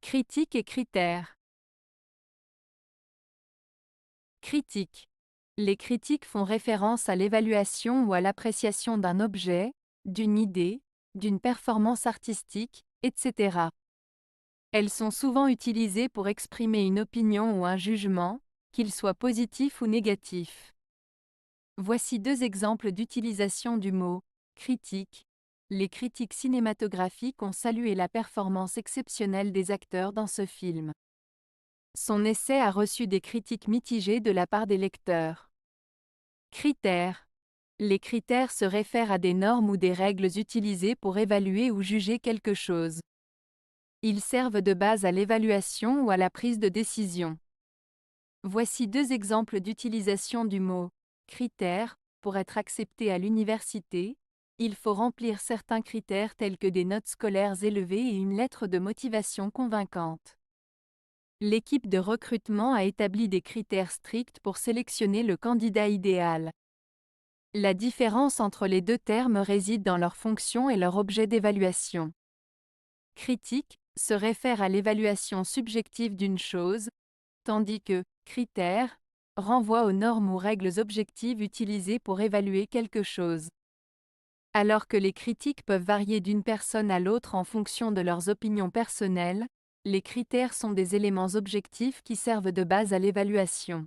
Critique et critères. Critique. Les critiques font référence à l'évaluation ou à l'appréciation d'un objet, d'une idée, d'une performance artistique, etc. Elles sont souvent utilisées pour exprimer une opinion ou un jugement, qu'il soit positif ou négatif. Voici deux exemples d'utilisation du mot « critique ». Les critiques cinématographiques ont salué la performance exceptionnelle des acteurs dans ce film. Son essai a reçu des critiques mitigées de la part des lecteurs. Critères. Les critères se réfèrent à des normes ou des règles utilisées pour évaluer ou juger quelque chose. Ils servent de base à l'évaluation ou à la prise de décision. Voici deux exemples d'utilisation du mot « critères ». Pour être accepté à l'université, il faut remplir certains critères tels que des notes scolaires élevées et une lettre de motivation convaincante. L'équipe de recrutement a établi des critères stricts pour sélectionner le candidat idéal. La différence entre les deux termes réside dans leur fonction et leur objet d'évaluation. Critique se réfère à l'évaluation subjective d'une chose, tandis que critère renvoie aux normes ou règles objectives utilisées pour évaluer quelque chose. Alors que les critiques peuvent varier d'une personne à l'autre en fonction de leurs opinions personnelles, les critères sont des éléments objectifs qui servent de base à l'évaluation.